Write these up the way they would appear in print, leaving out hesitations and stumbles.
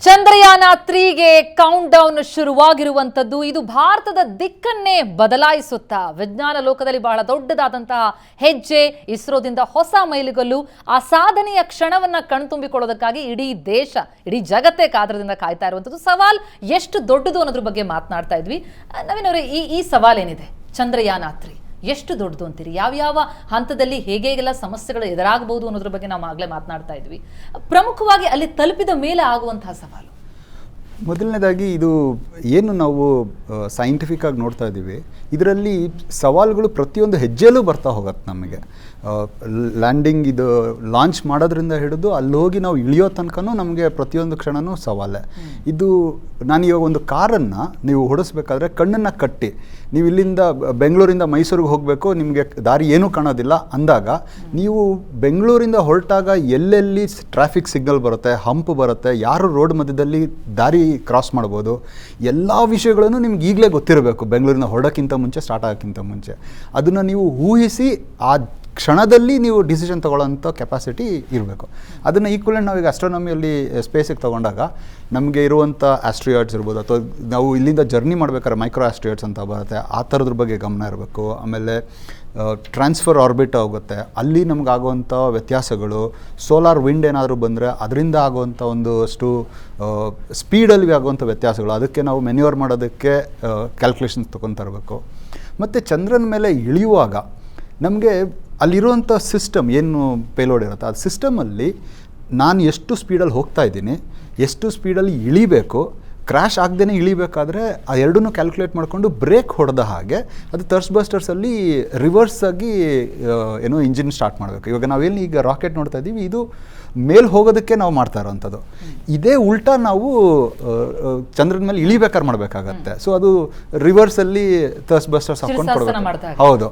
ಚಂದ್ರಯಾನ 3ಗೆ count down ಶುರುವಾಗಿರುವಂತದ್ದು ಇದು ಭಾರತದ ದಿಕ್ಕನ್ನೇ ಬದಲಾಯಿಸುತ್ತಾ ವಿಜ್ಞಾನ ಲೋಕದಲ್ಲಿ ಬಹಳ ದೊಡ್ಡದಾದಂತಹ ಹೆಜ್ಜೆ ಇಸ್ರೋದಿಂದ ಹೊಸ ಮೈಲಿಗಲ್ಲು ಆ ಸಾಧನೆಯ ಕ್ಷಣವನ್ನ ಕಣ್ತುಂಬಿಕೊಳ್ಳೋದಕ್ಕಾಗಿ ಇಡೀ ದೇಶ ಇಡೀ ಜಗತ್ತೇ ಕಾತರದಿಂದ ಕಾಯ್ತಾ ಇರುವಂತದ್ದು ಸವಾಲ್ ಎಷ್ಟು ದೊಡ್ಡದು ಅನ್ನೋದ್ರ ಬಗ್ಗೆ ಮಾತನಾಡ್ತಾ ಇದ್ವಿ ನವೀನ್ ಅವರೇ ಈ ಸವಾಲ್ ಏನಿದೆ ಚಂದ್ರಯಾನ 3 ಎಷ್ಟು ದೊಡ್ಡದು ಅಂತೀರಿ ಯಾವ ಹಂತದಲ್ಲಿ ಹೇಗೆಲ್ಲ ಸಮಸ್ಯೆಗಳು ಎದುರಾಗಬಹುದು ಅನ್ನೋದ್ರ ಬಗ್ಗೆ ನಾವು ಆಗಲೇ ಮಾತನಾಡ್ತಾ ಇದ್ವಿ ಪ್ರಮುಖವಾಗಿ ಅಲ್ಲಿ ತಲುಪಿದ ಮೇಲೆ ಆಗುವಂತಹ ಸವಾಲು ಮೊದಲನೇದಾಗಿ ಇದು ಏನು ನಾವು ಸೈಂಟಿಫಿಕ್ ಆಗಿ ನೋಡ್ತಾ ಇದ್ದೀವಿ ಇದರಲ್ಲಿ ಸವಾಲುಗಳು ಪ್ರತಿಯೊಂದು ಹೆಜ್ಜೆಯಲ್ಲೂ ಬರ್ತಾ ಹೋಗುತ್ತೆ ನಮಗೆ ಲ್ಯಾಂಡಿಂಗ್ ಇದು ಲಾಂಚ್ ಮಾಡೋದ್ರಿಂದ ಹಿಡಿದು ಅಲ್ಲಿ ಹೋಗಿ ನಾವು ಇಳಿಯೋ ತನಕನೂ ನಮಗೆ ಪ್ರತಿಯೊಂದು ಕ್ಷಣವೂ ಸವಾಲೇ ಇದು ನಾನು ಇವಾಗ ಒಂದು ಕಾರನ್ನು ನೀವು ಓಡಿಸ್ಬೇಕಾದ್ರೆ ಕಣ್ಣನ್ನು ಕಟ್ಟಿ ನೀವು ಇಲ್ಲಿಂದ ಬೆಂಗಳೂರಿಂದ ಮೈಸೂರಿಗೆ ಹೋಗಬೇಕು ನಿಮಗೆ ದಾರಿ ಏನೂ ಕಾಣೋದಿಲ್ಲ ಅಂದಾಗ ನೀವು ಬೆಂಗಳೂರಿಂದ ಹೊರಟಾಗ ಎಲ್ಲೆಲ್ಲಿ ಟ್ರಾಫಿಕ್ ಸಿಗ್ನಲ್ ಬರುತ್ತೆ ಹಂಪ್ ಬರುತ್ತೆ ಯಾರು ರೋಡ್ ಮಧ್ಯದಲ್ಲಿ ದಾರಿ ಕ್ರಾಸ್ ಮಾಡ್ಬೋದು ಎಲ್ಲ ವಿಷಯಗಳನ್ನು ನಿಮ್ಗೆ ಈಗಲೇ ಗೊತ್ತಿರಬೇಕು ಬೆಂಗಳೂರಿನ ಹೊರಡೋಕ್ಕಿಂತ ಮುಂಚೆ ಸ್ಟಾರ್ಟ್ ಆಗೋಕ್ಕಿಂತ ಮುಂಚೆ ಅದನ್ನು ನೀವು ಊಹಿಸಿ ಆ ಕ್ಷಣದಲ್ಲಿ ನೀವು ಡಿಸಿಷನ್ ತೊಗೊಳ್ಳೋಂಥ ಕೆಪಾಸಿಟಿ ಇರಬೇಕು ಅದನ್ನು ಈಕ್ವಲೆಂಟ್ ನಾವೀಗ ಆಸ್ಟ್ರೋನಮಿಯಲ್ಲಿ ಸ್ಪೇಸಿಗೆ ತೊಗೊಂಡಾಗ ನಮಗೆ ಇರುವಂಥ ಆಸ್ಟ್ರಿಯಾಯ್ಡ್ಸ್ ಇರ್ಬೋದು ಅಥವಾ ನಾವು ಇಲ್ಲಿಂದ ಜರ್ನಿ ಮಾಡ್ಬೇಕಾದ್ರೆ ಮೈಕ್ರೋ ಆಸ್ಟ್ರಿಯಾಯ್ಡ್ಸ್ ಅಂತ ಬರುತ್ತೆ ಆ ಥರದ್ರ ಬಗ್ಗೆ ಗಮನ ಇರಬೇಕು ಆಮೇಲೆ ಟ್ರಾನ್ಸ್ಫರ್ ಆರ್ಬಿಟ್ ಹೋಗುತ್ತೆ ಅಲ್ಲಿ ನಮಗಾಗುವಂಥ ವ್ಯತ್ಯಾಸಗಳು ಸೋಲಾರ್ ವಿಂಡ್ ಏನಾದರೂ ಬಂದರೆ ಅದರಿಂದ ಆಗುವಂಥ ಒಂದಷ್ಟು ಸ್ಪೀಡಲ್ಲಿ ಆಗುವಂಥ ವ್ಯತ್ಯಾಸಗಳು ಅದಕ್ಕೆ ನಾವು ಮೆನ್ಯೂರ್ ಮಾಡೋದಕ್ಕೆ ಕ್ಯಾಲ್ಕುಲೇಷನ್ಸ್ ತೊಗೊತಾ ಇರಬೇಕು ಮತ್ತು ಚಂದ್ರನ ಮೇಲೆ ಇಳಿಯುವಾಗ ನಮಗೆ ಅಲ್ಲಿರುವಂಥ ಸಿಸ್ಟಮ್ ಏನು ಪೇಲೋಡ್ ಇರುತ್ತೆ ಆ ಸಿಸ್ಟಮಲ್ಲಿ ನಾನು ಎಷ್ಟು ಸ್ಪೀಡಲ್ಲಿ ಹೋಗ್ತಾ ಇದ್ದೀನಿ ಎಷ್ಟು ಸ್ಪೀಡಲ್ಲಿ ಇಳಿಬೇಕು ಕ್ರ್ಯಾಶ್ ಆಗದೇ ಇಳಿಬೇಕಾದ್ರೆ ಆ ಎರಡನ್ನೂ ಕ್ಯಾಲ್ಕುಲೇಟ್ ಮಾಡಿಕೊಂಡು ಬ್ರೇಕ್ ಹೊಡೆದ ಹಾಗೆ ಅದು ಥರ್ಸ್ಟ್ ಬಸ್ಟರ್ಸಲ್ಲಿ ರಿವರ್ಸ್ ಆಗಿ ಏನೋ ಇಂಜಿನ್ ಸ್ಟಾರ್ಟ್ ಮಾಡಬೇಕು ಇವಾಗ ನಾವೇನು ಈಗ ರಾಕೆಟ್ ನೋಡ್ತಾ ಇದ್ದೀವಿ ಇದು ಮೇಲೆ ಹೋಗೋದಕ್ಕೆ ನಾವು ಮಾಡ್ತಾ ಇರೋವಂಥದ್ದು ಇದೇ ಉಲ್ಟಾ ನಾವು ಚಂದ್ರನ ಮೇಲೆ ಇಳಿಬೇಕಾದ್ರೆ ಮಾಡಬೇಕಾಗತ್ತೆ ಸೊ ಅದು ರಿವರ್ಸಲ್ಲಿ ಥರ್ಸ್ಟ್ ಬಸ್ಟರ್ಸ್ ಹಾಕೊಂಡು ಕೊಡಬೇಕು ಹೌದು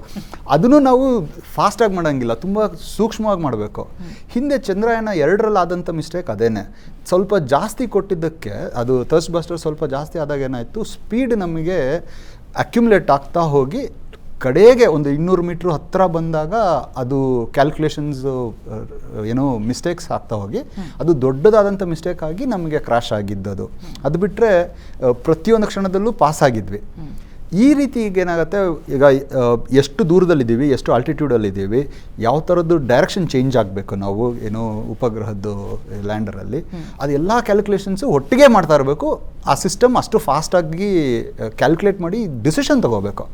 ಅದನ್ನು ನಾವು ಫಾಸ್ಟಾಗಿ ಮಾಡೋಂಗಿಲ್ಲ ತುಂಬ ಸೂಕ್ಷ್ಮವಾಗಿ ಮಾಡಬೇಕು ಹಿಂದೆ ಚಂದ್ರಯಾನ 2ರಲ್ಲಿ ಆದಂಥ ಮಿಸ್ಟೇಕ್ ಅದೇನೆ ಸ್ವಲ್ಪ ಜಾಸ್ತಿ ಕೊಟ್ಟಿದ್ದಕ್ಕೆ ಅದು ಥರ್ಸ್ಟ್ ಬಸ್ಟರ್ ಸ್ವಲ್ಪ ಜಾಸ್ತಿ ಆದಾಗ ಏನಾಯಿತು ಸ್ಪೀಡ್ ನಮಗೆ ಅಕ್ಯುಮುಲೇಟ್ ಆಗ್ತಾ ಹೋಗಿ ಕಡೆಗೆ ಒಂದು 200 ಮೀಟ್ರ್ ಹತ್ತಿರ ಬಂದಾಗ ಅದು ಕ್ಯಾಲ್ಕುಲೇಷನ್ಸ್ ಏನೋ ಮಿಸ್ಟೇಕ್ಸ್ ಆಗ್ತಾ ಹೋಗಿ ಅದು ದೊಡ್ಡದಾದಂಥ ಮಿಸ್ಟೇಕ್ ಆಗಿ ನಮಗೆ ಕ್ರ್ಯಾಶ್ ಆಗಿದ್ದದು ಅದು ಬಿಟ್ಟರೆ ಪ್ರತಿಯೊಂದು ಕ್ಷಣದಲ್ಲೂ ಪಾಸ್ ಆಗಿದ್ವಿ ಈ ರೀತಿ ಈಗ ಏನಾಗುತ್ತೆ ಈಗ ಎಷ್ಟು ದೂರದಲ್ಲಿದ್ದೀವಿ ಎಷ್ಟು ಆಲ್ಟಿಟ್ಯೂಡಲ್ಲಿದ್ದೀವಿ ಯಾವ ಥರದ್ದು ಡೈರೆಕ್ಷನ್ ಚೇಂಜ್ ಆಗಬೇಕು ನಾವು ಏನೋ ಉಪಗ್ರಹದ್ದು ಲ್ಯಾಂಡರಲ್ಲಿ ಅದೆಲ್ಲ ಕ್ಯಾಲ್ಕುಲೇಷನ್ಸು ಒಟ್ಟಿಗೆ ಮಾಡ್ತಾ ಇರಬೇಕು ಆ ಸಿಸ್ಟಮ್ ಅಷ್ಟು ಫಾಸ್ಟಾಗಿ ಕ್ಯಾಲ್ಕುಲೇಟ್ ಮಾಡಿ ಡಿಸಿಷನ್ ತೊಗೋಬೇಕು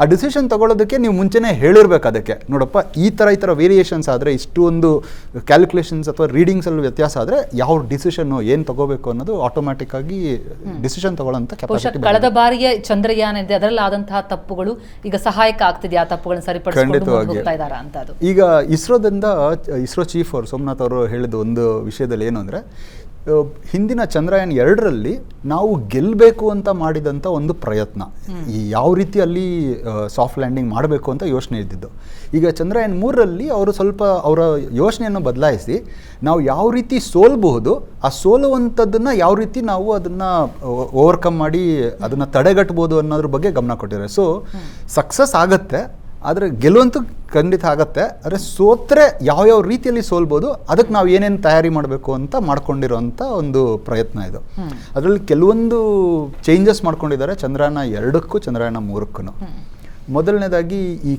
ಆ ಡಿಸಿಷನ್ ತೊಗೊಳ್ಳೋದಕ್ಕೆ ನೀವು ಮುಂಚೆನೇ ಹೇಳಿರ್ಬೇಕು ಅದಕ್ಕೆ ನೋಡಪ್ಪ ಈ ಥರ ವೇರಿಯೇಷನ್ಸ್ ಆದರೆ ಇಷ್ಟೊಂದು ಕ್ಯಾಲ್ಕುಲೇಷನ್ಸ್ ಅಥವಾ ರೀಡಿಂಗ್ಸಲ್ಲಿ ವ್ಯತ್ಯಾಸ ಆದರೆ ಯಾವ ಡಿಸಿಷನ್ನು ಏನು ತೊಗೋಬೇಕು ಅನ್ನೋದು ಆಟೋಮ್ಯಾಟಿಕ್ ಆಗಿ ಡಿಸಿಷನ್ ತೊಗೊಳ್ಳೋಂಥ ಕೆಪಾಸಿಟಿ ಕಳೆದ ಬಾರಿಯ ಚಂದ್ರಯಾನ ಇದೆ ಅದರಲ್ಲಿ ಆದಂತಹ ತಪ್ಪುಗಳು ಈಗ ಸಹಾಯಕ ಆಗ್ತಿದೆ ಆ ತಪ್ಪುಗಳನ್ನು ಸರಿಪಡಿಸಿಕೊಂಡು ಹೋಗ್ತಾ ಇದ್ದಾರೆ ಅಂತ ಈಗ ಇಸ್ರೋ ಚೀಫ್ ಅವರು ಸೋಮನಾಥ್ ಅವರು ಹೇಳಿದ ಒಂದು ವಿಷಯದಲ್ಲಿ ಏನು ಅಂದರೆ ಹಿಂದಿನ ಚಂದ್ರಯಾನ 2ರಲ್ಲಿ ನಾವು ಗೆಲ್ಲಬೇಕು ಅಂತ ಮಾಡಿದಂಥ ಒಂದು ಪ್ರಯತ್ನ ಯಾವ ರೀತಿ ಅಲ್ಲಿ ಸಾಫ್ಟ್ ಲ್ಯಾಂಡಿಂಗ್ ಮಾಡಬೇಕು ಅಂತ ಯೋಚನೆ ಇದ್ದಿದ್ದು ಈಗ ಚಂದ್ರಯಾನ 3ರಲ್ಲಿ ಅವರು ಸ್ವಲ್ಪ ಅವರ ಯೋಚನೆಯನ್ನು ಬದಲಾಯಿಸಿ ನಾವು ಯಾವ ರೀತಿ ಸೋಲ್ಬಹುದು ಆ ಸೋಲುವಂಥದ್ದನ್ನು ಯಾವ ರೀತಿ ನಾವು ಅದನ್ನು ಓವರ್ಕಮ್ ಮಾಡಿ ಅದನ್ನು ತಡೆಗಟ್ಬೋದು ಅನ್ನೋದ್ರ ಬಗ್ಗೆ ಗಮನ ಕೊಟ್ಟಿದ್ದಾರೆ ಸೊ ಸಕ್ಸಸ್ ಆಗತ್ತೆ ಆದರೆ ಗೆಲ್ಲುವಂತೂ ಖಂಡಿತ ಆಗತ್ತೆ ಆದರೆ ಸೋತ್ರೆ ಯಾವ್ಯಾವ ರೀತಿಯಲ್ಲಿ ಸೋಲ್ಬೋದು ಅದಕ್ಕೆ ನಾವು ಏನೇನು ತಯಾರಿ ಮಾಡಬೇಕು ಅಂತ ಮಾಡ್ಕೊಂಡಿರೋಂಥ ಒಂದು ಪ್ರಯತ್ನ ಇದು ಅದರಲ್ಲಿ ಕೆಲವೊಂದು ಚೇಂಜಸ್ ಮಾಡ್ಕೊಂಡಿದ್ದಾರೆ ಚಂದ್ರಯಾನ 2ಕ್ಕೂ ಚಂದ್ರಯಾನ 3ಕ್ಕೂ ಮೊದಲನೇದಾಗಿ ಈ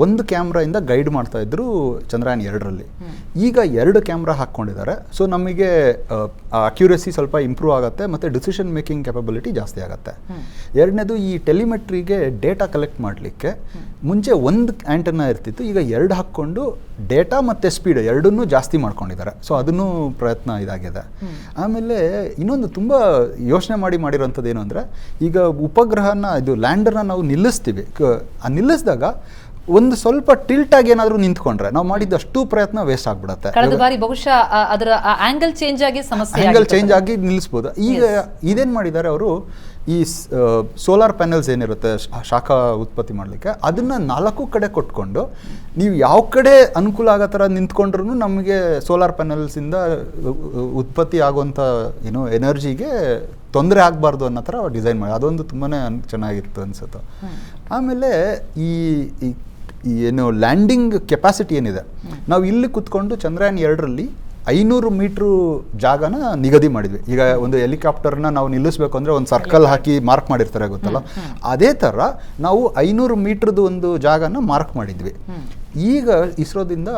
ಒಂದು ಕ್ಯಾಮ್ರಾಯಿಂದ ಗೈಡ್ ಮಾಡ್ತಾ ಇದ್ರು ಚಂದ್ರಯಾನ 2ರಲ್ಲಿ ಈಗ 2 ಕ್ಯಾಮ್ರಾ ಹಾಕ್ಕೊಂಡಿದ್ದಾರೆ ಸೊ ನಮಗೆ ಅಕ್ಯುರಸಿ ಸ್ವಲ್ಪ ಇಂಪ್ರೂವ್ ಆಗುತ್ತೆ ಮತ್ತು ಡಿಸಿಷನ್ ಮೇಕಿಂಗ್ ಕೆಪಬಿಲಿಟಿ ಜಾಸ್ತಿ ಆಗುತ್ತೆ ಎರಡನೇದು ಈ ಟೆಲಿಮೆಟ್ರಿಗೆ ಡೇಟಾ ಕಲೆಕ್ಟ್ ಮಾಡಲಿಕ್ಕೆ ಮುಂಚೆ ಒಂದು ಆ್ಯಂಟನ್ನ ಇರ್ತಿತ್ತು ಈಗ 2 ಹಾಕ್ಕೊಂಡು ಡೇಟಾ ಮತ್ತು ಸ್ಪೀಡ್ ಎರಡನ್ನೂ ಜಾಸ್ತಿ ಮಾಡ್ಕೊಂಡಿದ್ದಾರೆ ಸೊ ಅದನ್ನು ಪ್ರಯತ್ನ ಇದಾಗಿದೆ ಆಮೇಲೆ ಇನ್ನೊಂದು ತುಂಬ ಯೋಚನೆ ಮಾಡಿರೋಂಥದ್ದು ಏನು ಅಂದರೆ ಈಗ ಉಪಗ್ರಹನ ಇದು ಲ್ಯಾಂಡರ್ನ ನಾವು ನಿಲ್ಲಿಸ್ತೀವಿ ನಿಲ್ಲಿಸಿದಾಗ ಒಂದು ಸ್ವಲ್ಪ ಟಿಲ್ಟ್ ಆಗಿ ಏನಾದರೂ ನಿಂತ್ಕೊಂಡ್ರೆ ನಾವು ಮಾಡಿದ್ದಷ್ಟು ಪ್ರಯತ್ನ ವೇಸ್ಟ್ ಆಗ್ಬಿಡುತ್ತೆ ಕಳೆದ ಬಾರಿ ಬಹುಶಃ ಅದರ ಆಂಗಲ್ ಚೇಂಜ್ ಆಗಿ ನಿಲ್ಲಿಸ್ಬೋದು ಈಗ ಇದೇನು ಮಾಡಿದ್ದಾರೆ ಅವರು ಈ ಸೋಲಾರ್ ಪ್ಯಾನೆಲ್ಸ್ ಏನಿರುತ್ತೆ ಶಾಖ ಉತ್ಪತ್ತಿ ಮಾಡಲಿಕ್ಕೆ ಅದನ್ನು 4 ಕಡೆ ಕೊಟ್ಕೊಂಡು ನೀವು ಯಾವ ಕಡೆ ಅನುಕೂಲ ಆಗೋ ಥರ ನಿಂತ್ಕೊಂಡ್ರೂ ನಮಗೆ ಸೋಲಾರ್ ಪ್ಯಾನೆಲ್ಸಿಂದ ಉತ್ಪತ್ತಿ ಆಗುವಂಥ ಏನೋ ಎನರ್ಜಿಗೆ ತೊಂದರೆ ಆಗಬಾರ್ದು ಅನ್ನೋ ಥರ ಡಿಸೈನ್ ಮಾಡಿ ಅದೊಂದು ತುಂಬಾ ಚೆನ್ನಾಗಿತ್ತು ಅನಿಸುತ್ತೆ ಆಮೇಲೆ ಈ ಏನು ಲ್ಯಾಂಡಿಂಗ್ ಕೆಪಾಸಿಟಿ ಏನಿದೆ ನಾವು ಇಲ್ಲಿ ಕುತ್ಕೊಂಡು ಚಂದ್ರಯಾನ 2ರಲ್ಲಿ 500 ಮೀಟ್ರು ಜಾಗನ ನಿಗದಿ ಮಾಡಿದ್ವಿ. ಈಗ ಒಂದು ಹೆಲಿಕಾಪ್ಟರ್ನ ನಾವು ನಿಲ್ಲಿಸ್ಬೇಕು ಅಂದರೆ ಒಂದು ಸರ್ಕಲ್ ಹಾಕಿ ಮಾರ್ಕ್ ಮಾಡಿರ್ತಾರೆ ಗೊತ್ತಲ್ಲ, ಅದೇ ಥರ ನಾವು 500 ಮೀಟ್ರದ್ದು ಒಂದು ಜಾಗನ ಮಾರ್ಕ್ ಮಾಡಿದ್ವಿ. ಈಗ ಇಸ್ರೋದಿಂದ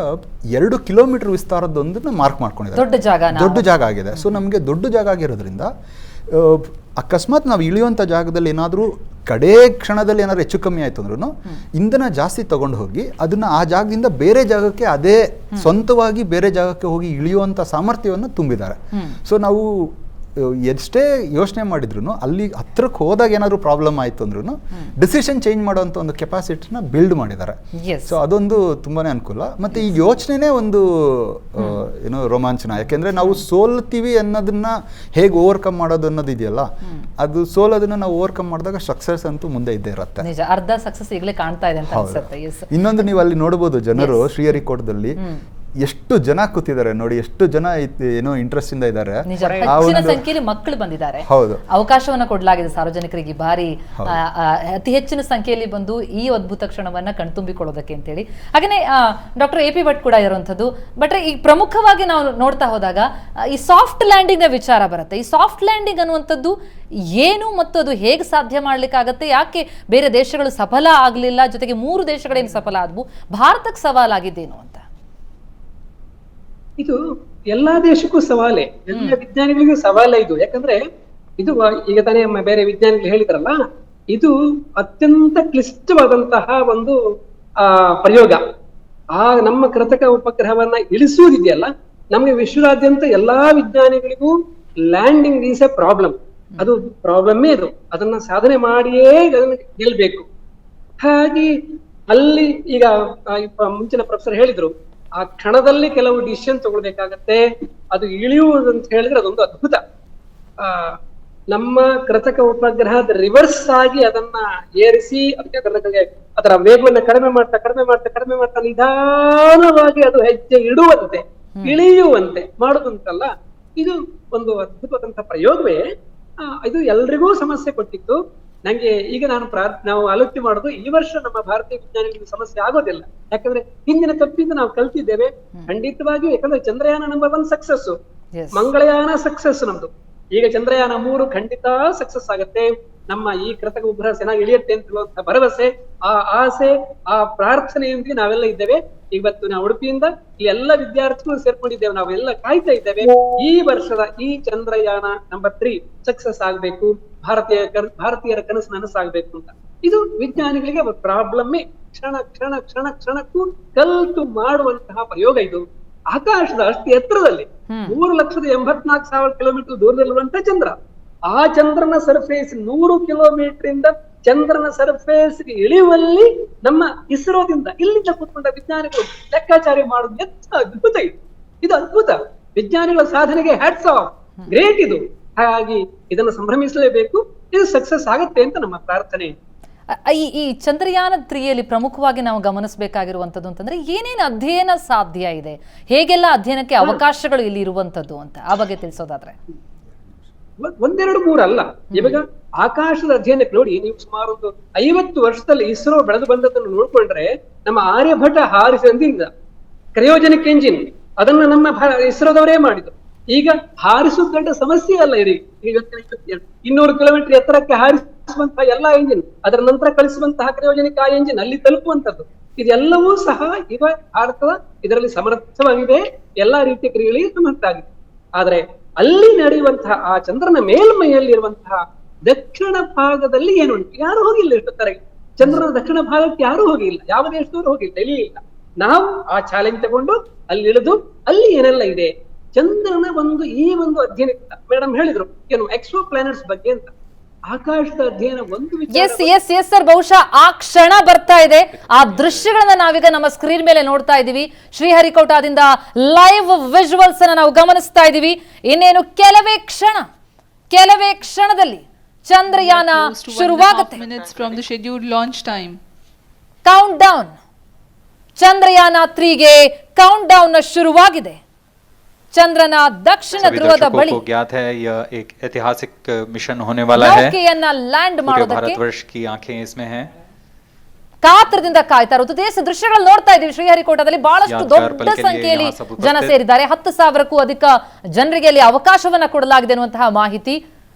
2 ಕಿಲೋಮೀಟರ್ ವಿಸ್ತಾರದೊಂದನ್ನ ಮಾರ್ಕ್ ಮಾಡ್ಕೊಂಡಿದ್ದಾರೆ. ದೊಡ್ಡ ಜಾಗ ಆಗಿದೆ. ಸೊ ನಮಗೆ ದೊಡ್ಡ ಜಾಗ ಆಗಿರೋದ್ರಿಂದ ಅಕಸ್ಮಾತ್ ನಾವು ಇಳಿಯುವಂಥ ಜಾಗದಲ್ಲಿ ಏನಾದರೂ ಕಡೇ ಕ್ಷಣದಲ್ಲಿ ಏನಾದ್ರು ಹೆಚ್ಚು ಕಮ್ಮಿ ಆಯ್ತು ಅಂದ್ರೂ ಇಂಧನ ಜಾಸ್ತಿ ತಗೊಂಡು ಹೋಗಿ ಅದನ್ನ ಆ ಜಾಗದಿಂದ ಬೇರೆ ಜಾಗಕ್ಕೆ ಅದೇ ಸ್ವಂತವಾಗಿ ಬೇರೆ ಜಾಗಕ್ಕೆ ಹೋಗಿ ಇಳಿಯುವಂಥ ಸಾಮರ್ಥ್ಯವನ್ನು ತುಂಬಿದ್ದಾರೆ. ಸೊ ನಾವು ಎಷ್ಟೇ ಯೋಚನೆ ಮಾಡಿದ್ರು ಅಲ್ಲಿ ಹತ್ರಕ್ಕೆ ಹೋದಾಗ ಏನಾದರೂ ಪ್ರಾಬ್ಲಮ್ ಆಯಿತು ಅಂದ್ರೂ ಡಿಸಿಷನ್ ಚೇಂಜ್ ಮಾಡುವಂಥ ಒಂದು ಕೆಪಾಸಿಟಿನ ಬಿಲ್ಡ್ ಮಾಡಿದ್ದಾರೆ. ಸೊ ಅದೊಂದು ತುಂಬಾನೇ ಅನುಕೂಲ. ಮತ್ತು ಈ ಯೋಚನೆನೇ ಒಂದು ಏನೋ ರೋಮಾಂಚನ. ಯಾಕೆಂದರೆ ನಾವು ಸೋಲ್ತೀವಿ ಅನ್ನೋದನ್ನ ಹೇಗೆ ಓವರ್ಕಮ್ ಮಾಡೋದು ಅನ್ನೋದು ಇದೆಯಲ್ಲ, ಅದು ಸೋಲೋದನ್ನ ನಾವು ಓವರ್ಕಮ್ ಮಾಡಿದಾಗ ಸಕ್ಸಸ್ ಅಂತೂ ಮುಂದೆ ಇದ್ದೇ ಇರುತ್ತೆ. ಅರ್ಧ ಸಕ್ಸಸ್ ಈಗಲೇ ಕಾಣ್ತಾ ಇದೆ ಅಂತ ಅನ್ಸುತ್ತೆ. ಇನ್ನೊಂದು ನೀವು ಅಲ್ಲಿ ನೋಡಬಹುದು, ಜನರು ಶ್ರೀಹರಿಕೋಟದಲ್ಲಿ ಎಷ್ಟು ಜನ ಕೂತಿದ್ದಾರೆ ನೋಡಿ, ಎಷ್ಟು ಜನ ಏನೋ ಇಂಟ್ರೆಸ್ಟ್ ಇಂದ ಇದ್ದಾರೆ. ಹೆಚ್ಚಿನ ಸಂಖ್ಯೆಯಲ್ಲಿ ಮಕ್ಕಳು ಬಂದಿದ್ದಾರೆ. ಹೌದು, ಅವಕಾಶವನ್ನ ಕೊಡಲಾಗಿದೆ ಸಾರ್ವಜನಿಕರಿಗೆ ಬಾರಿ ಅತಿ ಹೆಚ್ಚಿನ ಸಂಖ್ಯೆಯಲ್ಲಿ ಬಂದು ಈ ಅದ್ಭುತ ಕ್ಷಣವನ್ನ ಕಣ್ತುಂಬಿಕೊಳ್ಳೋದಕ್ಕೆ ಅಂತೇಳಿ. ಹಾಗೇನೆ ಡಾಕ್ಟರ್ AP ಭಟ್ ಕೂಡ ಇರುವಂತದ್ದು. ಬಟ್ ಈ ಪ್ರಮುಖವಾಗಿ ನಾವು ನೋಡ್ತಾ ಹೋದಾಗ ಈ ಸಾಫ್ಟ್ ಲ್ಯಾಂಡಿಂಗ್ ನ ವಿಚಾರ ಬರುತ್ತೆ. ಈ ಸಾಫ್ಟ್ ಲ್ಯಾಂಡಿಂಗ್ ಅನ್ನುವಂಥದ್ದು ಏನು ಮತ್ತು ಅದು ಹೇಗೆ ಸಾಧ್ಯ ಮಾಡ್ಲಿಕ್ಕಾಗತ್ತೆ, ಯಾಕೆ ಬೇರೆ ದೇಶಗಳು ಸಫಲ ಆಗ್ಲಿಲ್ಲ, ಜೊತೆಗೆ 3 ದೇಶಗಳೇನು ಸಫಲ ಆದ್ವು, ಭಾರತಕ್ಕೆ ಸವಾಲಾಗಿದ್ದೇನು ಅಂತ? ಇದು ಎಲ್ಲಾ ದೇಶಕ್ಕೂ ಸವಾಲೇ, ಎಲ್ಲ ವಿಜ್ಞಾನಿಗಳಿಗೂ ಸವಾಲೇ ಇದು. ಯಾಕಂದ್ರೆ ಇದು ಈಗ ತಾನೇ ಬೇರೆ ವಿಜ್ಞಾನಿಗಳು ಹೇಳಿದ್ರಲ್ಲ, ಇದು ಅತ್ಯಂತ ಕ್ಲಿಷ್ಟವಾದಂತಹ ಒಂದು ಪ್ರಯೋಗ. ನಮ್ಮ ಕೃತಕ ಉಪಗ್ರಹವನ್ನ ಇಳಿಸುವುದಿದೆಯಲ್ಲ, ನಮ್ಗೆ ವಿಶ್ವದಾದ್ಯಂತ ಎಲ್ಲಾ ವಿಜ್ಞಾನಿಗಳಿಗೂ ಲ್ಯಾಂಡಿಂಗ್ ಈಸ್ ಎ ಪ್ರಾಬ್ಲಮ್. ಅದು ಪ್ರಾಬ್ಲಮ್ಮೇ ಇದು. ಅದನ್ನ ಸಾಧನೆ ಮಾಡಿಯೇ ಅದನ್ನ ಗೆಲ್ಬೇಕು. ಹಾಗೆ ಅಲ್ಲಿ ಈಗ ಮುಂಚಿನ ಪ್ರೊಫೆಸರ್ ಹೇಳಿದ್ರು, ಆ ಕ್ಷಣದಲ್ಲಿ ಕೆಲವು ಡಿಸಿಷನ್ ತಗೊಳ್ಬೇಕಾಗತ್ತೆ. ಅದು ಇಳಿಯುವುದು ಅಂತ ಹೇಳಿದ್ರೆ ಅದೊಂದು ಅದ್ಭುತ. ನಮ್ಮ ಕೃತಕ ಉಪಗ್ರಹದ ರಿವರ್ಸ್ ಆಗಿ ಅದನ್ನ ಏರಿಸಿ ಅದರ ವೇಗವನ್ನು ಕಡಿಮೆ ಮಾಡ್ತಾ ನಿಧಾನವಾಗಿ ಅದು ಹೆಜ್ಜೆ ಇಡುವಂತೆ, ಇಳಿಯುವಂತೆ ಮಾಡುದಂತಲ್ಲ, ಇದು ಒಂದು ಅದ್ಭುತವಾದಂತಹ ಪ್ರಯೋಗವೇ. ಇದು ಎಲ್ರಿಗೂ ಸಮಸ್ಯೆ ಕೊಟ್ಟಿತ್ತು. ನಂಗೆ ಈಗ ನಾವು ಆಲೋಚನೆ ಮಾಡೋದು, ಈ ವರ್ಷ ನಮ್ಮ ಭಾರತೀಯ ವಿಜ್ಞಾನಿಗಳಿಗೆ ಸಮಸ್ಯೆ ಆಗೋದಿಲ್ಲ. ಯಾಕಂದ್ರೆ ಹಿಂದಿನ ತಪ್ಪಿಂದ ನಾವು ಕಲ್ತಿದ್ದೇವೆ ಖಂಡಿತವಾಗಿಯೂ. ಯಾಕಂದ್ರೆ Chandrayaan number 1 success, Mangalyaan success ನಮ್ದು. ಈಗ ಚಂದ್ರಯಾನ 3 ಖಂಡಿತ ಸಕ್ಸಸ್ ಆಗತ್ತೆ. ನಮ್ಮ ಈ ಕೃತಕ ಉಪಗ್ರಹ ಚೆನ್ನಾಗಿ ಇಳಿಯುತ್ತೆ ಅಂತ ಹೇಳುವಂತ ಭರವಸೆ, ಆ ಆಸೆ, ಆ ಪ್ರಾರ್ಥನೆಯೊಂದಿಗೆ ನಾವೆಲ್ಲ ಇದ್ದೇವೆ. ಇವತ್ತು ನಾವು ಉಡುಪಿಯಿಂದ ಈ ಎಲ್ಲ ವಿದ್ಯಾರ್ಥಿಗಳು ಸೇರ್ಕೊಂಡಿದ್ದೇವೆ. ನಾವೆಲ್ಲ ಕಾಯ್ತಾ ಇದ್ದೇವೆ ಈ ವರ್ಷದ ಈ ಚಂದ್ರಯಾನ ನಂಬರ್ 3 ಸಕ್ಸಸ್ ಆಗ್ಬೇಕು, ಭಾರತೀಯರ ಕನಸು ನನಸಾಗ್ಬೇಕು ಅಂತ. ಇದು ವಿಜ್ಞಾನಿಗಳಿಗೆ ಪ್ರಾಬ್ಲಮ್ಮೇ. ಕ್ಷಣಕ್ಕೂ ಕಲ್ತು ಮಾಡುವಂತಹ ಪ್ರಯೋಗ ಇದು. ಆಕಾಶದ ಅಷ್ಟು ಎತ್ತರದಲ್ಲಿ 3,84,000 ಕಿಲೋಮೀಟರ್ ದೂರದಲ್ಲಿರುವಂತಹ ಚಂದ್ರ, ಆ ಚಂದ್ರನ ಸರ್ಫೇಸ್ 100 ಕಿಲೋಮೀಟರ್ ಇಂದ ಚಂದ್ರನ ಸರ್ಫೇಸ್ ಇಳಿಯುವಲ್ಲಿ ನಮ್ಮ ಇಸ್ರೋದಿಂದ ಇಲ್ಲಿಂದ ಕೂತ್ಕೊಂಡ ವಿಜ್ಞಾನಿಗಳು ಲೆಕ್ಕಾಚಾರ ಮಾಡುವುದು ಎಷ್ಟು ಅದ್ಭುತ ಇದು. ಇದು ಅದ್ಭುತ. ವಿಜ್ಞಾನಿಗಳ ಸಾಧನೆಗೆ ಹ್ಯಾಟ್ಸ್ ಆಫ್, ಗ್ರೇಟ್ ಇದು. ಹಾಗಾಗಿ ಇದನ್ನು ಸಂಭ್ರಮಿಸಲೇಬೇಕು. ಇದು ಸಕ್ಸಸ್ ಆಗುತ್ತೆ ಅಂತ ನಮ್ಮ ಪ್ರಾರ್ಥನೆ. ಈ ಚಂದ್ರಯಾನ 3ಯಲ್ಲಿ ಪ್ರಮುಖವಾಗಿ ನಾವು ಗಮನಿಸಬೇಕಾಗಿರುವಂತದ್ದು ಅಂತಂದ್ರೆ ಏನೇನು ಅಧ್ಯಯನ ಸಾಧ್ಯ ಇದೆ, ಹೇಗೆಲ್ಲ ಅಧ್ಯಯನಕ್ಕೆ ಅವಕಾಶಗಳು ಇಲ್ಲಿ ಇರುವಂತದ್ದು ಅಂತ ಆ ಬಗ್ಗೆ ತಿಳಿಸೋದಾದ್ರೆ. 1, 2, 3 ಅಲ್ಲ. ಇವಾಗ ಆಕಾಶದ ಅಧ್ಯಯನಕ್ಕೆ ನೋಡಿ, ನೀವು ಸುಮಾರು ಒಂದು 50 ವರ್ಷದಲ್ಲಿ ಇಸ್ರೋ ಬೆಳೆದು ಬಂದದನ್ನು ನೋಡ್ಕೊಂಡ್ರೆ, ನಮ್ಮ ಆರ್ಯಭಟ ಹಾರಿಸಿದ ಕ್ರಯೋಜನಿಕ್ ಎಂಜಿನ್ ಅದನ್ನ ನಮ್ಮ ಇಸ್ರೋದವರೇ ಮಾಡಿದ್ರು. ಈಗ ಹಾರಿಸುವ ದೊಡ್ಡ ಸಮಸ್ಯೆ ಅಲ್ಲ. 200 ಕಿಲೋಮೀಟರ್ ಎತ್ತರಕ್ಕೆ ಹಾರಿಸುವಂತಹ ಎಲ್ಲಾ ಎಂಜಿನ್, ಅದರ ನಂತರ ಕಳಿಸುವಂತಹ ಕ್ರಯೋಜನಿಕ್ ಆ ಎಂಜಿನ್ ಅಲ್ಲಿ ತಲುಪುವಂತದ್ದು, ಇದೆಲ್ಲವೂ ಸಹ ಈಗ ಭಾರತದ ಇದರಲ್ಲಿ ಸಮರ್ಥವಾಗಿದೆ. ಎಲ್ಲಾ ರೀತಿಯ ಕ್ರಿಯೆಗಳಿಗೆ ಸಮರ್ಥ ಆಗಿದೆ. ಆದ್ರೆ ಅಲ್ಲಿ ನಡೆಯುವಂತಹ ಆ ಚಂದ್ರನ ಮೇಲ್ಮೈಯಲ್ಲಿರುವಂತಹ ದಕ್ಷಿಣ ಭಾಗದಲ್ಲಿ ಏನುಂಟು, ಯಾರು ಹೋಗಿಲ್ಲ ಇಷ್ಟೊತ್ತರೆಗೆ. ಚಂದ್ರನ ದಕ್ಷಿಣ ಭಾಗಕ್ಕೆ ಯಾರು ಹೋಗಿಲ್ಲ, ಯಾವ ದೇಶದವರು ಹೋಗಿಲ್ಲ, ಇಲ್ಲಿ ಇಲ್ಲ. ನಾವು ಆ ಚಾಲೆಂಜ್ ತಗೊಂಡು ಅಲ್ಲಿ ಇಳಿದು ಅಲ್ಲಿ ಏನೆಲ್ಲ ಇದೆ ಚಂದ್ರನ ಈ ಒಂದು ಅಧ್ಯಯನ. ಮೇಡಮ್ ಹೇಳಿದ್ರು ಏನು ಎಕ್ಸೋ ಪ್ಲಾನೆಟ್ಸ್ ಬಗ್ಗೆ ಅಂತ. ಆಕಾಶದ ಅಧ್ಯಯನ ಒಂದು ಎಸ್ ಸರ್, ಬಹುಶಃ ಆ ಕ್ಷಣ ಬರ್ತಾ ಇದೆ. ಆ ದೃಶ್ಯಗಳನ್ನ ನಾವೀಗ ನಮ್ಮ ಸ್ಕ್ರೀನ್ ಮೇಲೆ ನೋಡ್ತಾ ಇದೀವಿ. ಶ್ರೀಹರಿಕೋಟಾದಿಂದ ಲೈವ್ ವಿಜುವಲ್ಸ್ ಅನ್ನ ನಾವು ಗಮನಿಸ್ತಾ ಇದೀವಿ. ಇನ್ನೇನು ಕೆಲವೇ ಕ್ಷಣದಲ್ಲಿ ಚಂದ್ರಯಾನ ಶುರುವಾಗುತ್ತೆ. ಕೌಂಟ್ ಡೌನ್, ಚಂದ್ರಯಾನ 3ಗೆ ಕೌಂಟ್ ಡೌನ್ ಶುರುವಾಗಿದೆ. चंद्रना दक्षिण ध्रुव बळि ज्ञात है यह एक ऐतिहासिक मिशन होने वाला है। लैंड पूरे भारतवर्ष की आंखें इसमें हैं। ಕಾತ್ರದಿಂದ ಕಾಯ್ತಾ ಇರೋದು. ದೇಶ ದೃಶ್ಯಗಳು ನೋಡ್ತಾ ಇದೀವಿ. ಶ್ರೀಹರಿಕೋಟದಲ್ಲಿ ಬಹಳಷ್ಟು ಯಾದಗಾರ್ ದೊಡ್ಡ ಪಲ್ ಕೆ ಲಿಯೆ ಸಂಖ್ಯೆಯಲ್ಲಿ ಯಹಾಂ ಸಬ್ ಜನ ಉಪಸ್ಥಿತ್. ಸೇರಿದ್ದಾರೆ. 10,000ಕ್ಕೂ ಅಧಿಕ ಜನರಿಗೆ ಅಲ್ಲಿ ಅವಕಾಶವನ್ನ ಕೊಡಲಾಗಿದೆ ಅನ್ನುವಂತಹ ಮಾಹಿತಿ.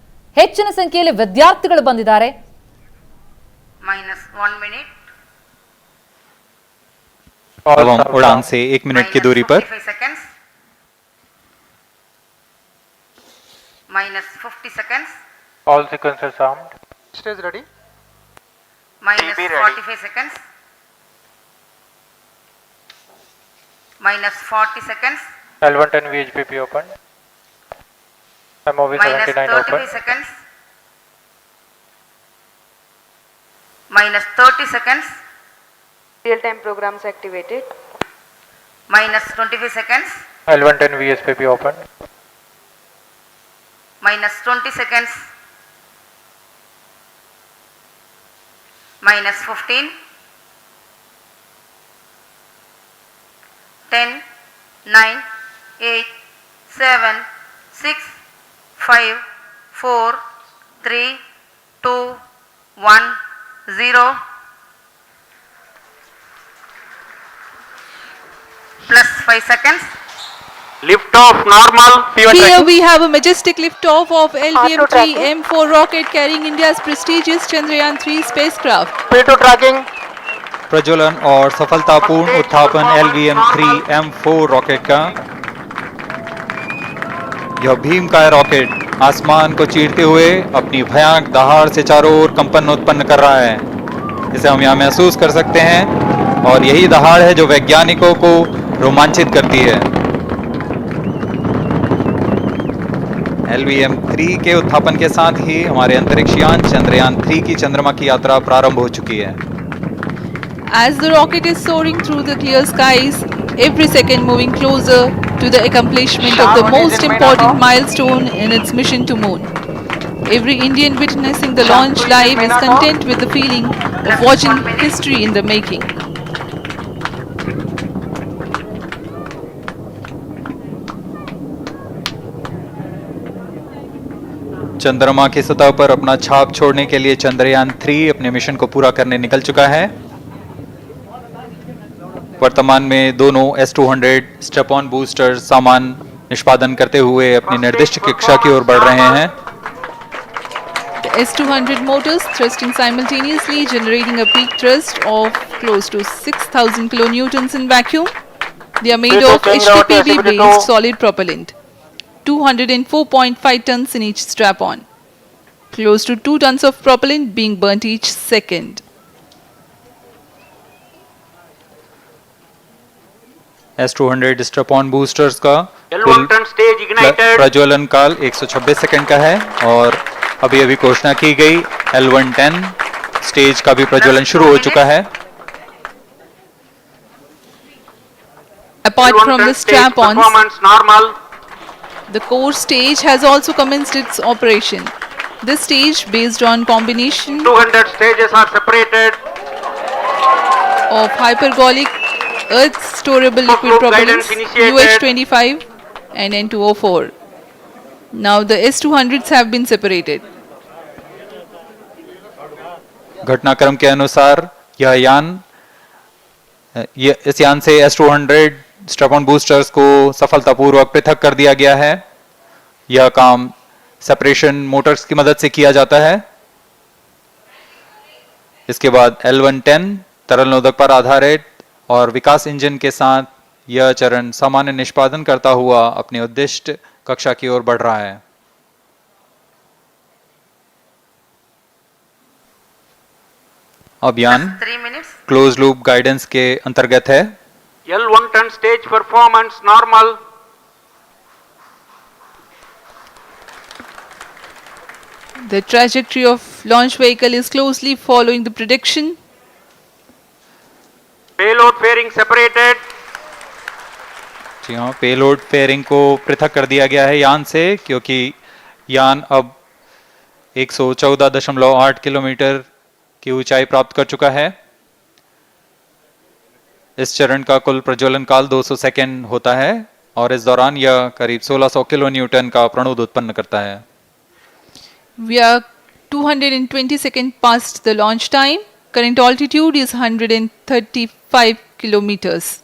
ಹೆಚ್ಚಿನ ಸಂಖ್ಯೆಯಲ್ಲಿ ವಿದ್ಯಾರ್ಥಿಗಳು ಬಂದಿದ್ದಾರೆ. -1 minute. अब हम उड़ान से 1 मिनट की दूरी पर -45 seconds. -50 seconds. All sequences armed. Stage ready. -45 seconds. -40 seconds. L110 VHPP open. MOV 79 open. -35 seconds. -30 seconds. Real-time programs activated. -25 seconds. L110 VSPP open. -20 seconds. -15. 10, 9, 8, 7, 6, 5, 4, 3, 2, 1, 0. Plus 5 seconds. Lift off normal. Here we have a majestic liftoff of LVM-3 M4 rocket carrying India's prestigious Chandrayaan-3 spacecraft. P2 tracking. प्रज्वलन और सफलतापूर्ण उत्थापन LVM-3 M4 rocket का। यह भीमकाय rocket आसमान को चीरते हुए अपनी भयानक दहाड़ से चारों ओर कंपन उत्पन्न कर रहा है। इसे हम यहाँ महसूस कर सकते हैं और यही दहाड़ है जो वैज्ञानिकों को रोमांचित करती है। LVM-3 के उत्थापन के साथ ही हमारे अंतरिक्ष यान चंद्रयान-3 की चंद्रमा की यात्रा प्रारंभ हो चुकी है। As the rocket is soaring through the clear skies, every second moving closer to the accomplishment of the most important milestone in its mission to moon. Every Indian witnessing the launch live is content with the feeling of watching history in the making. चंद्रमा की सतह पर अपना छाप छोड़ने के लिए चंद्रयान-3 अपने मिशन को पूरा करने निकल चुका है। वर्तमान में दोनों S-200 स्टेप ऑन बूस्टर सामान निष्पादन करते हुए अपनी निर्दिष्ट कक्षा की ओर बढ़ रहे हैं। The S-200 motors thrusting simultaneously, generating a peak thrust of close to 6,000 kilonewtons in vacuum. They are made of H2PB based solid propellant. 204.5 tons in each strap-on. Close to 2 tons of propellant being burnt each second. S-200 step on boosters का L1 turn stage ignited. प्रज्वलन काल 126 second का है और अभी अभी घोषणा की गई L110 स्टेज का भी प्रज्वलन शुरू हो चुका है। Apart from the strap-ons, Performance normal. the core stage has also commenced its operation. This stage, based on combination 200 stages are separated. of hypergolic earth storable liquid Outlook guidance propellants initiated. UH-25 and N2O4. Now the S-200s have been separated. घटनाक्रम के अनुसार इस यान से S-200 step on boosters को सफलतापूर्वक पृथक कर दिया गया है। यह काम सेपरेशन मोटर्स की मदद से किया जाता है। इसके बाद L110 तरल नोदक पर आधारित और विकास इंजन के साथ यह चरण सामान्य निष्पादन करता हुआ अपनी उद्दिष्ट कक्षा की ओर बढ़ रहा है। अभियान 3 minutes. क्लोज लूप गाइडेंस के अंतर्गत है। L1 turn stage performance normal. The trajectory of launch vehicle is closely following the prediction. Payload fairing separated. जी हाँ, पेलोड पेयरिंग को पृथक कर दिया गया है यान से, क्योंकि यान अब 114.8 किलोमीटर की ऊंचाई प्राप्त कर चुका है। इस चरण का कुल प्रज्वलन काल 200 सेकेंड होता है और इस दौरान यह करीब 1600 किलो न्यूटन का प्रणुद उत्पन्न करता है। We are 220 seconds past the launch time. Current altitude is 135 kilometers.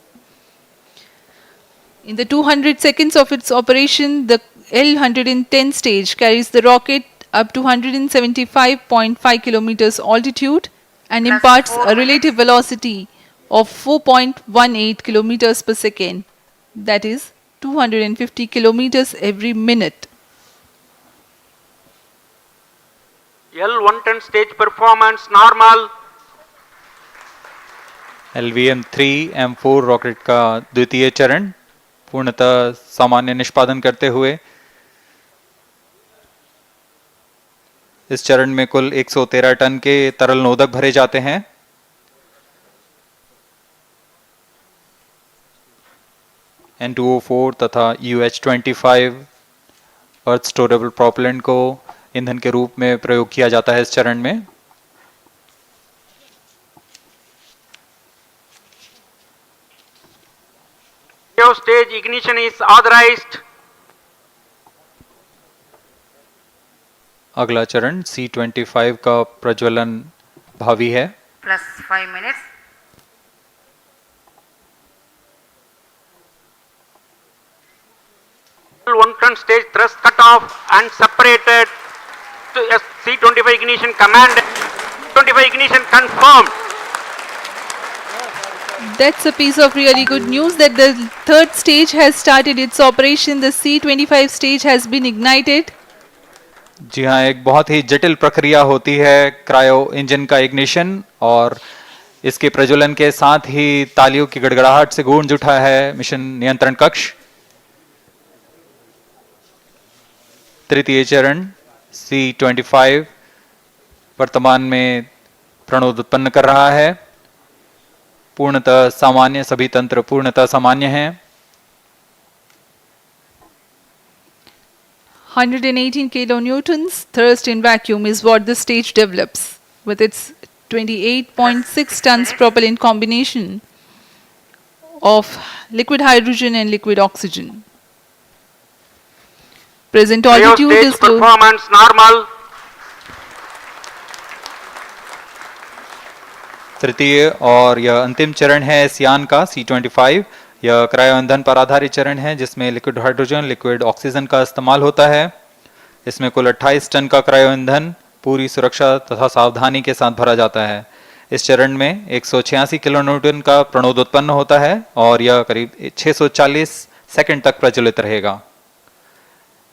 In the 200 seconds of its operation, the L-110 stage carries the rocket up to 175.5 kilometers altitude and imparts a relative velocity of 4.18 kilometers per second, that is 250 kilometers every minute. L110 stage performance normal. LVM-3 M4 rocket का द्वितीय चरण पूर्णतः सामान्य निष्पादन करते हुए इस चरण में कुल 113 टन के तरल नोदक भरे जाते हैं। N2O4 तथा UH-25 अर्थ स्टोरेबल प्रोपेलेंट को ईंधन के रूप में प्रयोग किया जाता है इस चरण में। Stage ignition is authorized. अगला चरण C-25 का प्रज्वलन भावी है। plus 5 minutes. L110 stage thrust cut off and separated to C-25 ignition command. 25 ignition confirmed. That's a piece of really good news that the third stage has started its operation. The C-25 stage has been ignited. जी हाँ, एक बहुत ही जटिल प्रक्रिया होती है cryo engine का ignition और इसके प्रज्वलन के साथ ही तालियों की गड़गड़ाहट से गूंज उठा है मिशन नियंत्रण कक्ष। तृतीय चरण C-25 वर्तमान में प्रणोद उत्पन्न कर रहा है। पूर्णतः सामान्य, सभी तंत्र पूर्णतः सामान्य हैं। 118 kilonewtons thrust in vacuum is what the stage develops with its 28.6 tons propellant combination of liquid hydrogen and liquid oxygen. Present altitude Stage is low. performance normal. तृतीय और यह अंतिम चरण है इस यान का C-25। यह क्रायो ईंधन पर आधारित चरण है जिसमें लिक्विड हाइड्रोजन, लिक्विड ऑक्सीजन का इस्तेमाल होता है। इसमें कुल 28 टन का क्रायो ईंधन पूरी सुरक्षा तथा सावधानी के साथ भरा जाता है। इस चरण में 186 किलोन्यूटन का प्रणोद उत्पन्न होता है और यह करीब 640 सेकंड तक प्रज्वलित रहेगा।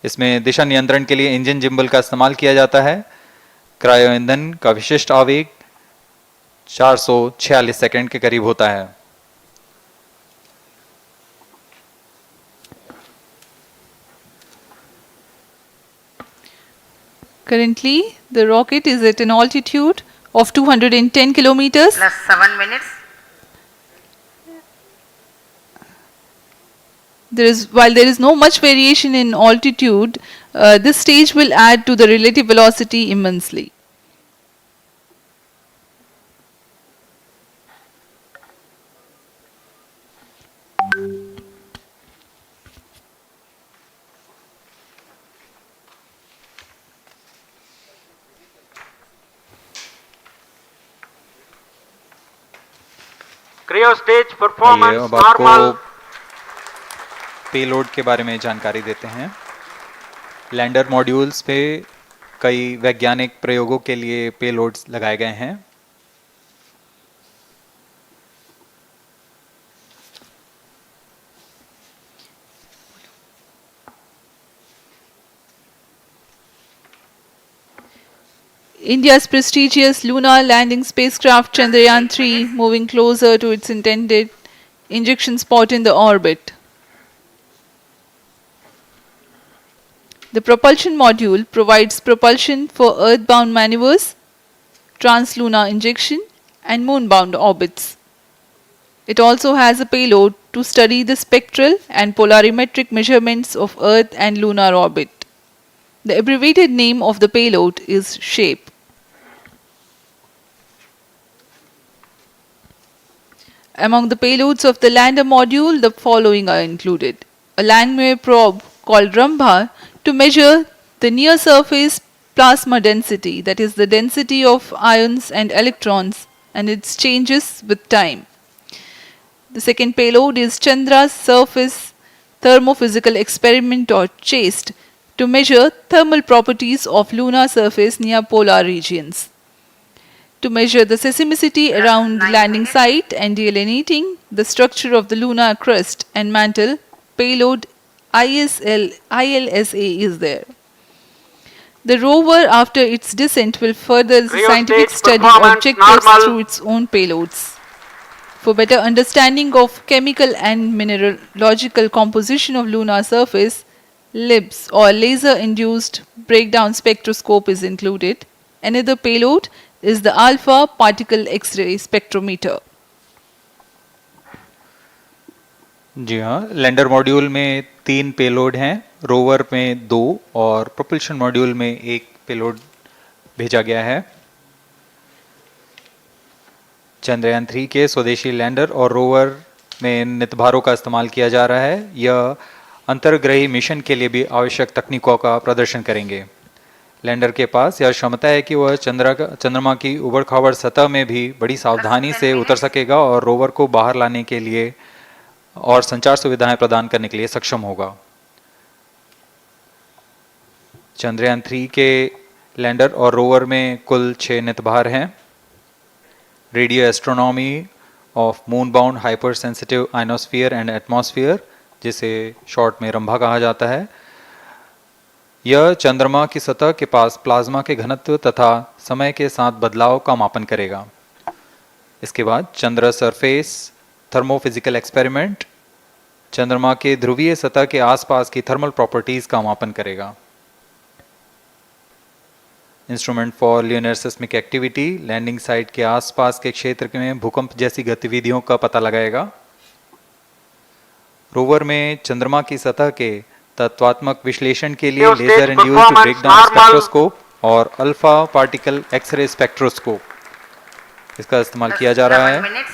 इसमें दिशा नियंत्रण के लिए इंजन जिम्बल का इस्तेमाल किया जाता है। क्रायो ईंधन का विशिष्ट आवेग 446 सेकंड के करीब होता है। Currently, the rocket is at an altitude of 210 kilometers. plus 7 minutes. While there is no much variation in altitude, this stage will add to the relative velocity immensely. Cryo stage आइए performance अब आपको normal. Payload के बारे में जानकारी देते हैं। Lander modules पे कई वैज्ञानिक प्रयोगों के लिए पेलोड्स लगाए गए हैं। India's prestigious lunar landing spacecraft Chandrayaan-3 moving closer to its intended injection spot in the orbit. The propulsion module provides propulsion for earthbound maneuvers, translunar injection, and moonbound orbits. It also has a payload to study the spectral and polarimetric measurements of Earth and lunar orbit. The abbreviated name of the payload is SHAPE. Among the payloads of the lander module, the following are included. A Langmuir probe called Rambha to measure the near surface plasma density, that is the density of ions and electrons and it changes with time. The second payload is Chandra's Surface Thermophysical Experiment or CHASTE to measure thermal properties of lunar surface near polar regions. To measure the seismicity around the landing site and delineating the structure of the lunar crust and mantle, payload ILSA is there. The rover, after its descent, will further the Rio scientific stage study performance objectives normal. through its own payloads. For better understanding of chemical and mineralogical composition of lunar surface, LIBS or laser-induced breakdown spectroscope is included. Another payload is the alpha particle X-ray spectrometer. जी हाँ, lander module में 3 payload हैं, rover में 2 और propulsion module में 1 payload भेजा गया है। चंद्रयान 3 के स्वदेशी लैंडर और रोवर में नितभारों का इस्तेमाल किया जा रहा है। यह अंतर्ग्रही मिशन के लिए भी आवश्यक तकनीकों का प्रदर्शन करेंगे। लैंडर के पास यह क्षमता है कि वह चंद्रमा की उबड़ खाबड़ सतह में भी बड़ी सावधानी से उतर सकेगा और रोवर को बाहर लाने के लिए और संचार सुविधाएं प्रदान करने के लिए सक्षम होगा। चंद्रयान 3 के लैंडर और रोवर में कुल 6 नितभार हैं। Radio astronomy of moon bound hyper sensitive ionosphere and atmosphere, जिसे शॉर्ट में रंभा कहा जाता है, यह चंद्रमा की सतह के पास प्लाज्मा के घनत्व तथा समय के साथ बदलाव का मापन करेगा। इसके बाद चंद्र सरफेस थर्मोफिजिकल एक्सपेरिमेंट चंद्रमा के ध्रुवीय सतह के आसपास की थर्मल प्रॉपर्टीज का मापन करेगा। Instrument for lunar seismic activity landing site के आसपास के क्षेत्र में भूकंप जैसी गतिविधियों का पता लगाएगा। रोवर में चंद्रमा की सतह के तत्वात्मक विश्लेषण के लिए लेजर इंड्यूस्ड ब्रेकडाउन स्पेक्ट्रोस्कोप और अल्फा पार्टिकल एक्सरे स्पेक्ट्रोस्कोप इसका इस्तेमाल किया जा रहा है।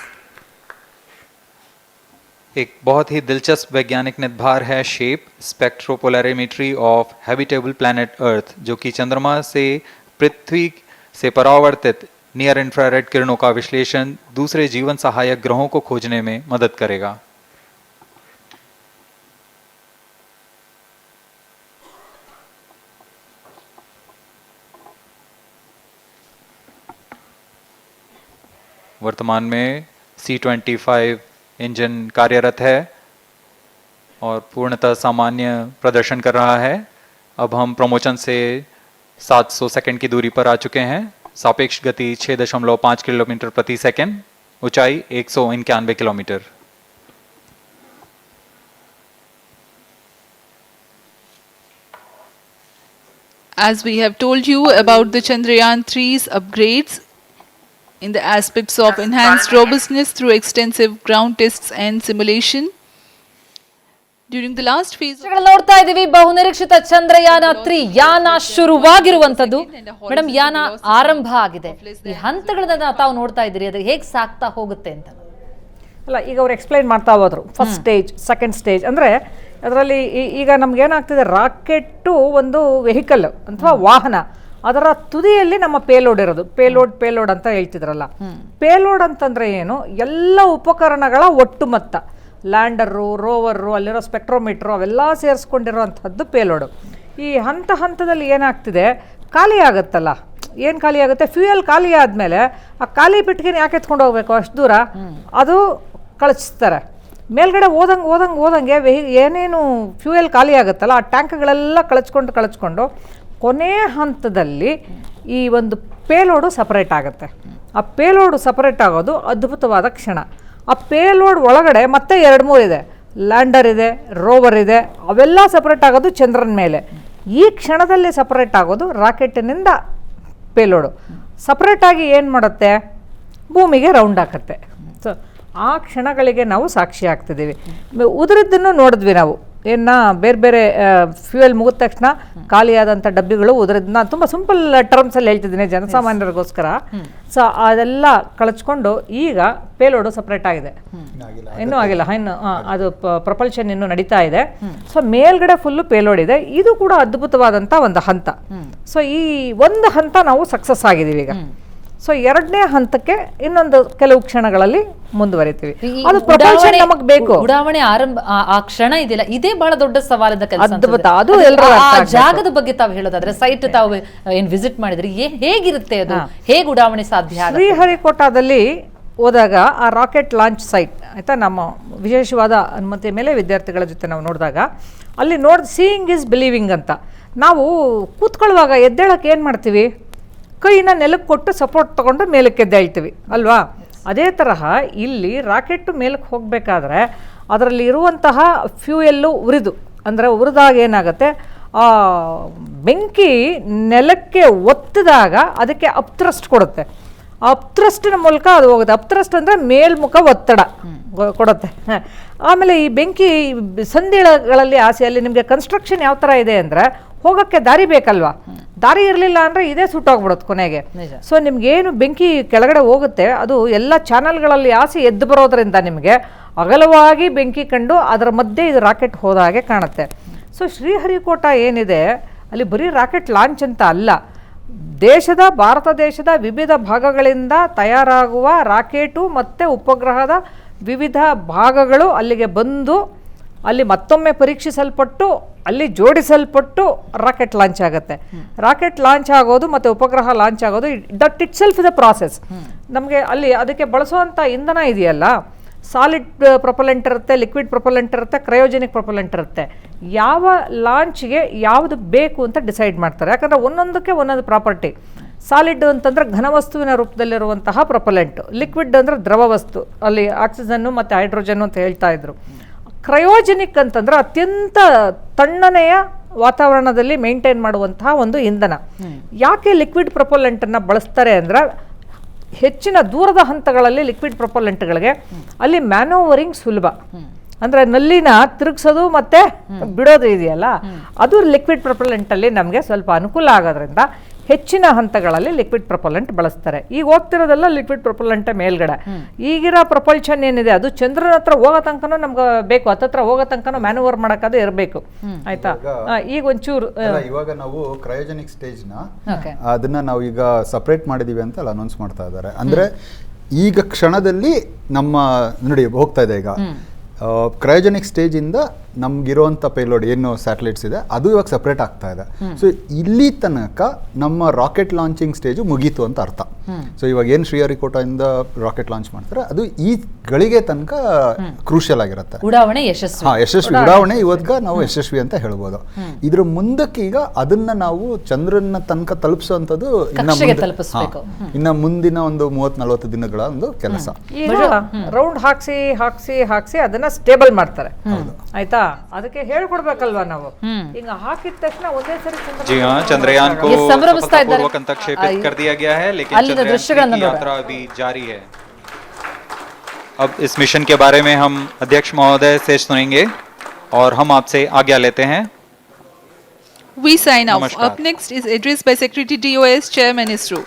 एक बहुत ही दिलचस्प वैज्ञानिक निर्धार है shape स्पेक्ट्रोपोलैरिमेट्री of habitable planet earth, जो कि चंद्रमा से पृथ्वी से परावर्तित नियर इंफ्रारेड किरणों का विश्लेषण दूसरे जीवन सहायक ग्रहों को खोजने में मदद करेगा। वर्तमान में C-25 इंजन कार्यरत है और पूर्णतः सामान्य प्रदर्शन कर रहा है। अब हम प्रमोशन से 700 सेकंड की दूरी पर आ चुके हैं। सापेक्ष गति 6.5 किलोमीटर प्रति सेकंड, ऊंचाई 191 kilometre. As we have told you about the Chandrayaan 3's upgrades in the aspects of enhanced robustness through extensive ground tests and simulation. During the last phase, ನೋಡ್ತಾ ಇದೀವಿ ಬಹುನಿರೀಕ್ಷಿತ ಚಂದ್ರಯಾನ 3 ಯಾನ ಶುರುವಾಗಿರುವಂತದ್ದು। ಮೇಡಮ್, ಯಾನ ಆರಂಭ ಆಗಿದೆ, ಈ ಹಂತಗಳನ್ನ ತಾವು ನೋಡ್ತಾ ಇದ್ದೀರಿ, ಅದು ಹೇಗೆ ಸಾಗ್ತಾ ಹೋಗುತ್ತೆ ಅಂತ? ಅಲ್ಲ, ಈಗ ಅವ್ರು ಎಕ್ಸ್ಪ್ಲೈನ್ ಮಾಡ್ತಾ ಹೋದ್ರು ಫಸ್ಟ್ ಸ್ಟೇಜ್, ಸೆಕೆಂಡ್ ಸ್ಟೇಜ್ ಅಂದರೆ ಅದರಲ್ಲಿ ಈಗ ನಮ್ಗೇನಾಗ್ತಿದೆ, ರಾಕೆಟ್ಟು ಒಂದು ವೆಹಿಕಲ್ ಅಥವಾ ವಾಹನ, ಅದರ ತುದಿಯಲ್ಲಿ ನಮ್ಮ ಪೇಲೋಡ್ ಇರೋದು, ಪೇಲೋಡ್ ಅಂತ ಹೇಳ್ತಿದ್ರಲ್ಲ. ಪೇಲೋಡ್ ಅಂತಂದ್ರೆ ಏನು? ಎಲ್ಲ ಉಪಕರಣಗಳ ಒಟ್ಟು ಮೊತ್ತ, ಲ್ಯಾಂಡರು, ರೋವರು, ಅಲ್ಲಿರೋ ಸ್ಪೆಕ್ಟ್ರೋಮೀಟ್ರು ಅವೆಲ್ಲ ಸೇರಿಸ್ಕೊಂಡಿರೋವಂಥದ್ದು ಪೇಲೋಡು. ಈ ಹಂತದಲ್ಲಿ ಏನಾಗ್ತಿದೆ, ಖಾಲಿ ಆಗುತ್ತಲ್ಲ, ಏನು ಖಾಲಿ ಆಗುತ್ತೆ, ಫ್ಯೂಯಲ್ ಖಾಲಿ ಆದಮೇಲೆ ಆ ಖಾಲಿ ಪೆಟ್ಟಿಗೆನ ಯಾಕೆ ಎತ್ಕೊಂಡು ಹೋಗ್ಬೇಕು ಅಷ್ಟು ದೂರ, ಅದು ಕಳಿಸ್ತಾರೆ. ಮೇಲ್ಗಡೆ ಓದಂಗೆ ಏನೇನು ಫ್ಯೂಯಲ್ ಖಾಲಿ ಆಗುತ್ತಲ್ಲ, ಆ ಟ್ಯಾಂಕ್ಗಳೆಲ್ಲ ಕಳಚ್ಕೊಂಡು ಕೊನೆ ಹಂತದಲ್ಲಿ ಈ ಒಂದು ಪೇಲೋಡು ಸಪರೇಟ್ ಆಗುತ್ತೆ. ಆ ಪೇಲೋಡು ಸಪರೇಟ್ ಆಗೋದು ಅದ್ಭುತವಾದ ಕ್ಷಣ. ಆ ಪೇಲೋಡ್ ಒಳಗಡೆ ಮತ್ತೆ 2-3 ಇದೆ, ಲ್ಯಾಂಡರ್ ಇದೆ, ರೋವರ್ ಇದೆ, ಅವೆಲ್ಲ ಸಪರೇಟ್ ಆಗೋದು ಚಂದ್ರನ ಮೇಲೆ. ಈ ಕ್ಷಣದಲ್ಲಿ ಸಪರೇಟ್ ಆಗೋದು ರಾಕೆಟಿನಿಂದ ಪೇಲೋಡು ಸಪರೇಟಾಗಿ ಏನು ಮಾಡುತ್ತೆ, ಭೂಮಿಗೆ ರೌಂಡ್ ಹಾಕುತ್ತೆ. ಸೊ ಆ ಕ್ಷಣಗಳಿಗೆ ನಾವು ಸಾಕ್ಷಿ ಆಗ್ತಿದ್ದೀವಿ. ಉದುರಿದ್ದನ್ನು ನೋಡಿದ್ವಿ ನಾವು, ಬೇರೆ ಬೇರೆ ಫ್ಯೂಯಲ್ ಮುಗಿದ ತಕ್ಷಣ ಖಾಲಿಯಾದಂಥ ಡಬ್ಬಿಗಳು ಉದುರಿದ್ದನ್ನ ತುಂಬ ಸಿಂಪಲ್ ಟರ್ಮ್ಸಲ್ಲಿ ಹೇಳ್ತಿದ್ದೀನಿ ಜನಸಾಮಾನ್ಯರಿಗೋಸ್ಕರ. ಸೊ ಅದೆಲ್ಲ ಕಳಚ್ಕೊಂಡು ಈಗ ಪೇಲೋಡು ಸಪ್ರೇಟ್ ಆಗಿದೆ, ಇನ್ನೂ ಆಗಿಲ್ಲ, ಅದು ಪ್ರಪಲ್ಷನ್ ಇನ್ನೂ ನಡೀತಾ ಇದೆ. ಸೊ ಮೇಲ್ಗಡೆ ಫುಲ್ಲು ಪೇಲೋಡ್ ಇದೆ. ಇದು ಕೂಡ ಅದ್ಭುತವಾದಂಥ ಒಂದು ಹಂತ. ಸೊ ಈ ಒಂದು ಹಂತ ನಾವು ಸಕ್ಸಸ್ ಆಗಿದ್ದೀವಿ ಈಗ. ಸೊ ಎರಡನೇ ಹಂತಕ್ಕೆ ಇನ್ನೊಂದು ಕೆಲವು ಕ್ಷಣಗಳಲ್ಲಿ ಮುಂದುವರಿತೀವಿ. ಈ ಅದು ಪ್ರಪಲ್ಷನ್ ಉಡಾವಣೆ- ನಮಗೆ ಬೇಕು. ಉಡಾವಣೆ ಆರಂಭ ಆ ಕ್ಷಣ ಇದೆಯಲ್ಲ, ಇದೇ ಬಹಳ ದೊಡ್ಡ ಸವಾಲಿನ ಕೆಲಸ ಅದ್ಭುತ. ಅನ್ಸುತ್ತೆ. ಅದು ಅದೇ ಎಲ್ರಿಗೂ ಅರ್ಥ ಆ ಆಗ್ಬೇಕು. ಜಾಗದ ಬಗ್ಗೆ ತಾವು ಹೇಳೋದಾದ್ರೆ, ಸೈಟ್ ತಾವು ಏನ್ ವಿಸಿಟ್ ಮಾಡಿದ್ರಿ, ಹೇಗಿರುತ್ತೆ ಅದು, ಹೇಗೆ ಉಡಾವಣೆ ಸಾಧ್ಯ ಆಗುತ್ತೆ? ಶ್ರೀಹರಿಕೋಟಾದಲ್ಲಿ ಹೋದಾಗ ಆ ರಾಕೆಟ್ ಲಾಂಚ್ ಸೈಟ್ ಆಯಿತಾ, ನಮ್ಮ ವಿಶೇಷವಾದ ಅನುಮತಿ ಮೇಲೆ ವಿದ್ಯಾರ್ಥಿಗಳ ಜೊತೆ ನಾವು ನೋಡಿದಾಗ ಅಲ್ಲಿ ಸೀಯಿಂಗ್ ಈಸ್ ಬಿಲೀವಿಂಗ್ ಅಂತ. ನಾವು ಕೂತ್ಕೊಳ್ಳುವಾಗ ಎದ್ದೇಳಕ್ಕೆ ಏನು ಮಾಡ್ತೀವಿ, ಕೈನ ನೆಲಕ್ಕೆ ಕೊಟ್ಟು ಸಪೋರ್ಟ್ ತೊಗೊಂಡು ಮೇಲಕ್ಕೆ ಎದ್ದೇಳ್ತೀವಿ ಅಲ್ವಾ. ಅದೇ ತರಹ ಇಲ್ಲಿ ರಾಕೆಟ್ ಮೇಲಕ್ಕೆ ಹೋಗಬೇಕಾದ್ರೆ ಅದರಲ್ಲಿ ಇರುವಂತಹ ಫ್ಯೂಯಲ್ಲು ಉರಿದಾಗ ಏನಾಗುತ್ತೆ, ಆ ಬೆಂಕಿ ನೆಲಕ್ಕೆ ಒತ್ತಿದಾಗ ಅದಕ್ಕೆ ಅಪ್ಥ್ರಸ್ಟ್ ಕೊಡುತ್ತೆ. ಅಪ್ಥ್ರಸ್ಟಿನ ಮೂಲಕ ಅದು ಹೋಗುತ್ತೆ. ಅಪ್ಥ್ರಸ್ಟ್ ಅಂದರೆ ಮೇಲ್ಮುಖ ಒತ್ತಡ ಕೊಡುತ್ತೆ. ಆಮೇಲೆ ಈ ಬೆಂಕಿ ಸಂದಿಗಳಲ್ಲಿ ಅಲ್ಲಿ ನಿಮಗೆ ಕನ್ಸ್ಟ್ರಕ್ಷನ್ ಯಾವ ಥರ ಇದೆ ಅಂದರೆ ಹೋಗೋಕ್ಕೆ ದಾರಿ ಬೇಕಲ್ವಾ, ದಾರಿ ಇರಲಿಲ್ಲ ಅಂದರೆ ಇದೇ ಸುಟ್ಟೋಗ್ಬಿಡುತ್ತೆ ಕೊನೆಗೆ. ಸೊ ನಿಮಗೇನು ಬೆಂಕಿ ಕೆಳಗಡೆ ಹೋಗುತ್ತೆ ಅದು ಎಲ್ಲ ಚಾನಲ್ಗಳಲ್ಲಿ ಎದ್ದು ಬರೋದ್ರಿಂದ ನಿಮಗೆ ಅಗಲವಾಗಿ ಬೆಂಕಿ ಕಂಡು ಅದರ ಮಧ್ಯೆ ಇದು ರಾಕೆಟ್ ಹೋದ ಹಾಗೆ ಕಾಣುತ್ತೆ. ಸೊ ಶ್ರೀಹರಿಕೋಟ ಏನಿದೆ ಅಲ್ಲಿ ಬರೀ ರಾಕೆಟ್ ಲಾಂಚ್ ಅಂತ ಅಲ್ಲ, ಭಾರತ ದೇಶದ ವಿವಿಧ ಭಾಗಗಳಿಂದ ತಯಾರಾಗುವ ರಾಕೆಟು ಮತ್ತು ಉಪಗ್ರಹದ ವಿವಿಧ ಭಾಗಗಳು ಅಲ್ಲಿಗೆ ಬಂದು ಅಲ್ಲಿ ಮತ್ತೊಮ್ಮೆ ಪರೀಕ್ಷಿಸಲ್ಪಟ್ಟು ಅಲ್ಲಿ ಜೋಡಿಸಲ್ಪಟ್ಟು ರಾಕೆಟ್ ಲಾಂಚ್ ಆಗುತ್ತೆ. ರಾಕೆಟ್ ಲಾಂಚ್ ಆಗೋದು ಮತ್ತು ಉಪಗ್ರಹ ಲಾಂಚ್ ಆಗೋದು that it self is a process. ನಮಗೆ ಅಲ್ಲಿ ಅದಕ್ಕೆ ಬಳಸುವಂಥ ಇಂಧನ ಇದೆಯಲ್ಲ, ಸಾಲಿಡ್ ಪ್ರೊಪಲೆಂಟ್ ಇರುತ್ತೆ, ಲಿಕ್ವಿಡ್ ಪ್ರೊಪಲೆಂಟ್ ಇರುತ್ತೆ, ಕ್ರಯೋಜೆನಿಕ್ ಪ್ರೊಪಲೆಂಟ್ ಇರುತ್ತೆ. ಯಾವ ಲಾಂಚ್ಗೆ ಯಾವುದು ಬೇಕು ಅಂತ ಡಿಸೈಡ್ ಮಾಡ್ತಾರೆ, ಯಾಕಂದರೆ ಒಂದೊಂದಕ್ಕೆ ಒಂದೊಂದು ಪ್ರಾಪರ್ಟಿ. ಸಾಲಿಡ್ ಅಂತಂದರೆ ಘನವಸ್ತುವಿನ ರೂಪದಲ್ಲಿರುವಂತಹ ಪ್ರೊಪಲೆಂಟು, ಲಿಕ್ವಿಡ್ ಅಂದರೆ ದ್ರವ ವಸ್ತು, ಅಲ್ಲಿ ಆಕ್ಸಿಜನ್ನು ಮತ್ತು ಹೈಡ್ರೋಜನ್ನು ಅಂತ ಹೇಳ್ತಾ ಇದ್ರು. ಕ್ರಯೋಜೆನಿಕ್ ಅಂತಂದ್ರೆ ಅತ್ಯಂತ ತಣ್ಣನೆಯ ವಾತಾವರಣದಲ್ಲಿ ಮೇಂಟೈನ್ ಮಾಡುವಂತಹ ಒಂದು ಇಂಧನ. ಯಾಕೆ ಲಿಕ್ವಿಡ್ ಪ್ರೊಪಲೆಂಟನ್ನು ಬಳಸ್ತಾರೆ ಅಂದರೆ ಹೆಚ್ಚಿನ ದೂರದ ಹಂತಗಳಲ್ಲಿ ಲಿಕ್ವಿಡ್ ಪ್ರೊಪಲೆಂಟ್ಗಳಿಗೆ ಅಲ್ಲಿ ಮ್ಯಾನೋವರಿಂಗ್ ಸುಲಭ. ಅಂದರೆ ನಲ್ಲಿನ ತಿರುಗಿಸೋದು ಮತ್ತು ಬಿಡೋದು ಇದೆಯಲ್ಲ, ಅದು ಲಿಕ್ವಿಡ್ ಪ್ರೊಪಲೆಂಟಲ್ಲಿ ನಮಗೆ ಸ್ವಲ್ಪ ಅನುಕೂಲ ಆಗೋದ್ರಿಂದ ಹೆಚ್ಚಿನ ಹಂತಗಳಲ್ಲಿ ಲಿಕ್ವಿಡ್ ಪ್ರೊಪಲೆಂಟ್ ಬಳಸ್ತಾರೆ. ಈಗ ಹೋಗ್ತಿರೋದೆಲ್ಲ ಲಿಕ್ವಿಡ್ ಪ್ರೊಪಲೆಂಟ್ ಮೇಲ್ಗಡೆ. ಈಗಿರೋ ಪ್ರಪಲ್ಷನ್ ಏನಿದೆ ಅದು ಚಂದ್ರನ ಹತ್ರ ಹೋಗೋ ತನಕನೂ ನಮ್ಗೆ ಬೇಕು, ಹತ್ತತ್ರ ಹೋಗೋ ತನಕನೂ ಮ್ಯಾನುವರ್ ಮಾಡೋಕ್ಕಾದ್ರೂ ಇರಬೇಕು ಆಯ್ತಾ. ಈಗ ಒಂಚೂರು ಇವಾಗ ನಾವು ಕ್ರಯೋಜೆನಿಕ್ ಸ್ಟೇಜ್ನ ಅದನ್ನ ನಾವು ಈಗ ಸಪ್ರೇಟ್ ಮಾಡಿದೀವಿ ಅಂತ ಅಲ್ಲಿ ಅನೌನ್ಸ್ ಮಾಡ್ತಾ ಇದ್ದಾರೆ. ಅಂದ್ರೆ ಈಗ ಕ್ಷಣದಲ್ಲಿ ನಮ್ಮ ನೋಡಿ ಹೋಗ್ತಾ ಇದೆ ಈಗ ಕ್ರಯೋಜೆನಿಕ್ ಸ್ಟೇಜಿಂದ ನಮ್ಗಿರುವಂಥ ಪೇಲೋಡ್ ಏನು ಸ್ಯಾಟಲೈಟ್ಸ್ ಇದೆ ಅದು ಇವಾಗ ಸಪ್ರೇಟ್ ಆಗ್ತಾ ಇದೆ. ಸೊ ಇಲ್ಲಿ ತನಕ ನಮ್ಮ ರಾಕೆಟ್ ಲಾಂಚಿಂಗ್ ಸ್ಟೇಜು ಮುಗೀತು ಅಂತ ಅರ್ಥ. ಸೊ ಇವಾಗ ಏನು ಶ್ರೀಹರಿಕೋಟಾದಿಂದ ರಾಕೆಟ್ ಲಾಂಚ್ ಮಾಡ್ತಾರೆ ಅದು ಈ ಗಳಿಗೆ ತನಕ ಕ್ರೂಷಿಯಲ್ ಆಗಿರುತ್ತೆ. ಉಡಾವಣೆ ಯಶಸ್ವಿ ಉಡಾವಣೆ ಇವತ್ಗ ನಾವು ಯಶಸ್ವಿ ಅಂತ ಹೇಳ್ಬೋದು. ಇದ್ರ ಮುಂದಕ್ಕೆ ಈಗ ಅದನ್ನ ನಾವು ಚಂದ್ರನ ತನಕ ತಲುಪಿಸುವಂಥದ್ದು ಇನ್ನ ಮುಂದಿನ ಒಂದು 30-40 ದಿನಗಳ ಒಂದು ಕೆಲಸ. ರೌಂಡ್ ಹಾಕ್ಸಿ ಅದನ್ನ ಸ್ಟೇಬಲ್ ಮಾಡ್ತಾರೆ ಆಯ್ತಾ. ಅದಕ್ಕೆ ಹೇಳ್ಕೊಡ್ಬೇಕಲ್ವಾ ನಾವು. ಈಗ ಹಾಕಿದ ತಕ್ಷಣ ಒಂದೇ ಸರಿ जी हाँ, चंद्रयान को सफलतापूर्वक अंतक्षेपित कर दिया गया है, लेकिन चंद्रयान की यात्रा अभी जारी है. अब इस मिशन के बारे में हम अध्यक्ष महोदय से सुनेंगे और हम आपसे आज्ञा लेते हैं. We sign off. Up next is address by Secretary DOS, Chairman ISRO.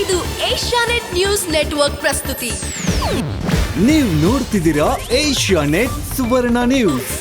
ಇದು ಏಷ್ಯಾನೆಟ್ ನ್ಯೂಸ್ ನೆಟ್ವರ್ಕ್ ಪ್ರಸ್ತುತಿ. ನೀವು ನೋಡ್ತಿದ್ದೀರಾ ಏಷ್ಯಾನೆಟ್ ಸುವರ್ಣ ನ್ಯೂಸ್.